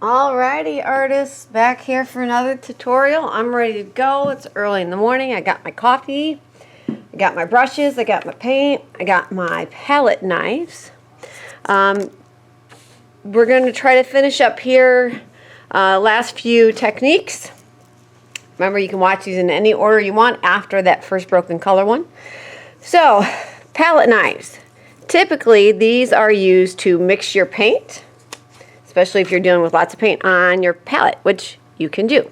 Alrighty, artists, back here for another tutorial. I'm ready to go. It's early in the morning. I got my coffee, I got my brushes, I got my paint, I got my palette knives. We're going to try to finish up here last few techniques. Remember, you can watch these in any order you want after that first broken color one. So, palette knives. Typically, these are used to mix your paint, especially if you're dealing with lots of paint on your palette, which you can do.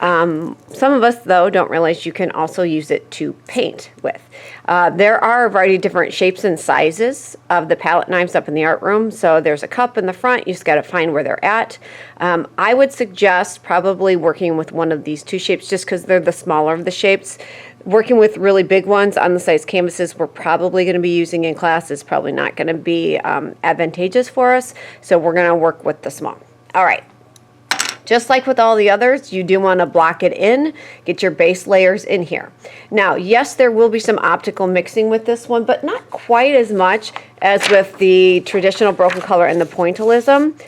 Some of us, though, don't realize you can also use it to paint with. There are a variety of different shapes and sizes of the palette knives up in the art room. So there's a cup in the front. You just got to find where they're at. I would suggest probably working with one of these two shapes just because they're the smaller of the shapes. Working with really big ones on the size canvases we're probably going to be using in class is probably not going to be advantageous for us. So we're going to work with the small. All right. Just like with all the others, you do want to block it in, get your base layers in here. Now, yes, there will be some optical mixing with this one, but not quite as much as with the traditional broken color and the pointillism,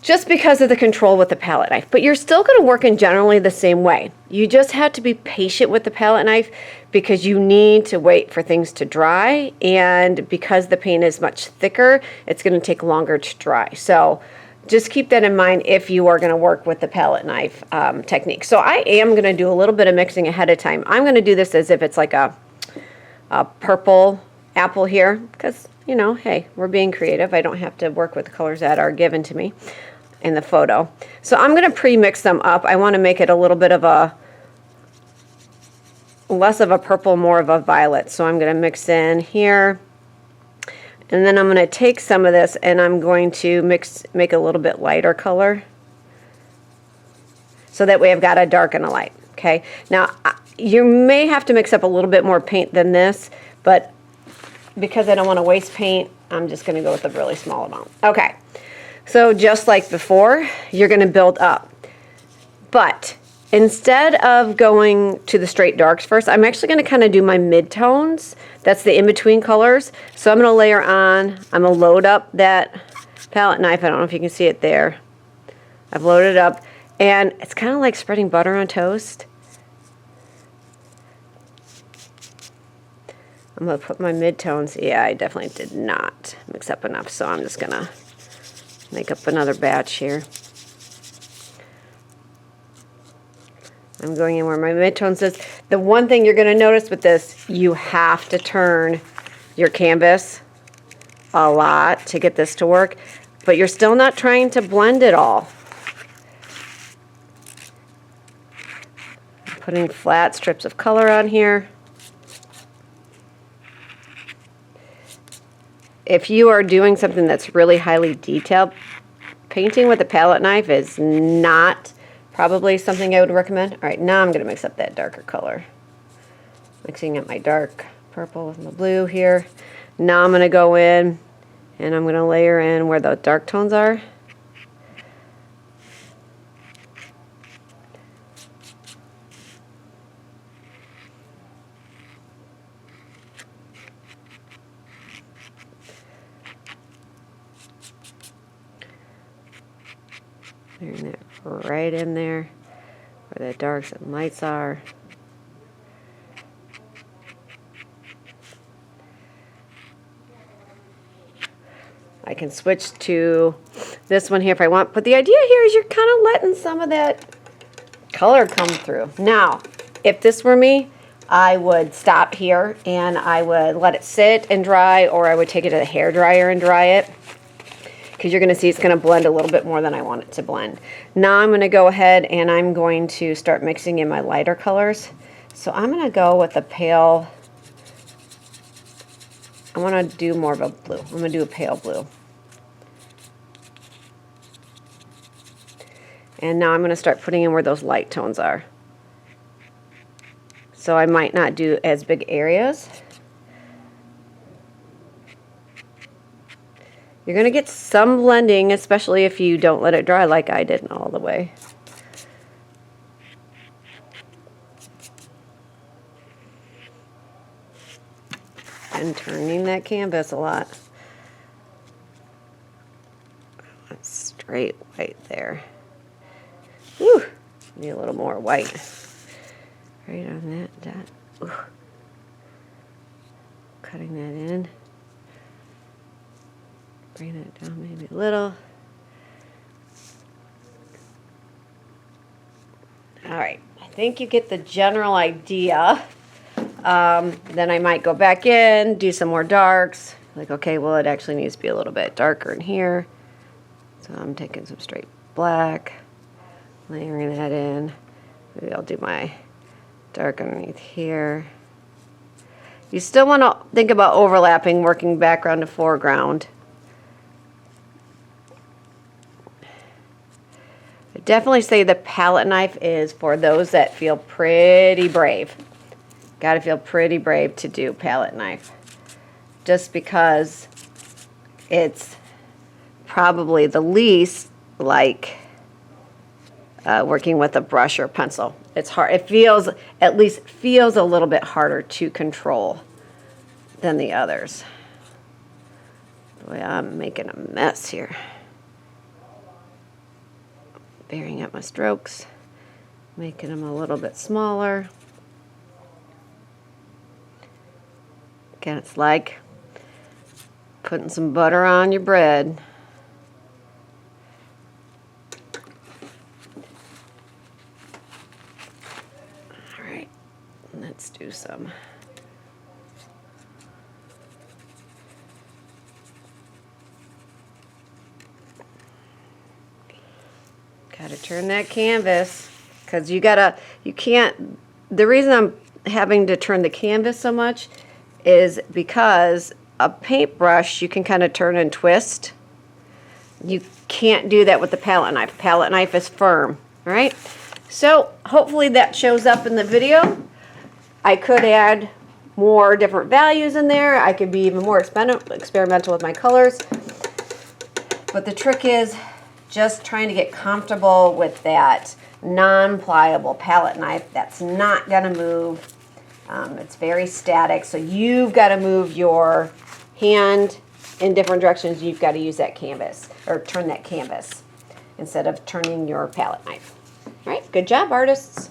just because of the control with the palette knife. But you're still going to work in generally the same way. You just have to be patient with the palette knife because you need to wait for things to dry, and because the paint is much thicker, it's going to take longer to dry. So just keep that in mind if you are going to work with the palette knife technique. So I am going to do a little bit of mixing ahead of time. I'm going to do this as if it's like a purple apple here because, you know, hey, we're being creative. I don't have to work with the colors that are given to me in the photo. So I'm going to pre-mix them up. I want to make it a little bit of a less of a purple, more of a violet. So I'm going to mix in here. And then I'm going to take some of this and I'm going to make a little bit lighter color. So that way I've got a dark and a light. Okay. Now you may have to mix up a little bit more paint than this, but because I don't want to waste paint, I'm just going to go with a really small amount. Okay. So just like before, you're going to build up. But instead of going to the straight darks first, I'm actually going to kind of do my mid-tones. That's the in-between colors. So I'm going to layer on. I'm going to load up that palette knife. I don't know if you can see it there. I've loaded up. And it's kind of like spreading butter on toast. I'm going to put my mid-tones. Yeah, I definitely did not mix up enough. So I'm just going to make up another batch here. I'm going in where my midtones is. The one thing you're going to notice with this, you have to turn your canvas a lot to get this to work, but you're still not trying to blend it all. I'm putting flat strips of color on here. If you are doing something that's really highly detailed, painting with a palette knife is not probably something I would recommend. All right, now I'm going to mix up that darker color. Mixing up my dark purple with my blue here. Now I'm going to go in and I'm going to layer in where the dark tones are. Layering that right in there where the darks and lights are. I can switch to this one here if I want, but the idea here is you're kind of letting some of that color come through. Now, if this were me, I would stop here and I would let it sit and dry, or I would take it to the hair dryer and dry it, because you're going to see it's going to blend a little bit more than I want it to blend. Now I'm going to go ahead and I'm going to start mixing in my lighter colors. So I'm going to go with a pale, I want to do more of a blue. I'm going to do a pale blue. And now I'm going to start putting in where those light tones are. So I might not do as big areas. You're going to get some blending, especially if you don't let it dry like I did all the way. And turning that canvas a lot. Let's straight white there. Whew, need a little more white. Right on that dot. Ooh. Cutting that in. Bring that down maybe a little. All right, I think you get the general idea. Then I might go back in, do some more darks. Like, okay, well, it actually needs to be a little bit darker in here. So I'm taking some straight black, layering that in. Maybe I'll do my dark underneath here. You still want to think about overlapping, working background to foreground. I definitely say the palette knife is for those that feel pretty brave. Got to feel pretty brave to do palette knife. Just because it's probably the least like working with a brush or pencil. It's hard. It feels, at least feels a little bit harder to control than the others. Boy, I'm making a mess here. Varying up my strokes, making them a little bit smaller. Again, it's like putting some butter on your bread. All right, let's do some. Gotta turn that canvas, because you can't, the reason I'm having to turn the canvas so much is because a paintbrush you can kind of turn and twist. You can't do that with the palette knife. Palette knife is firm, all right? So hopefully that shows up in the video. I could add more different values in there. I could be even more experimental with my colors. But the trick is just trying to get comfortable with that non-pliable palette knife that's not gonna move. It's very static, so you've got to move your hand in different directions. You've got to use that canvas, or turn that canvas, instead of turning your palette knife. All right, good job, artists.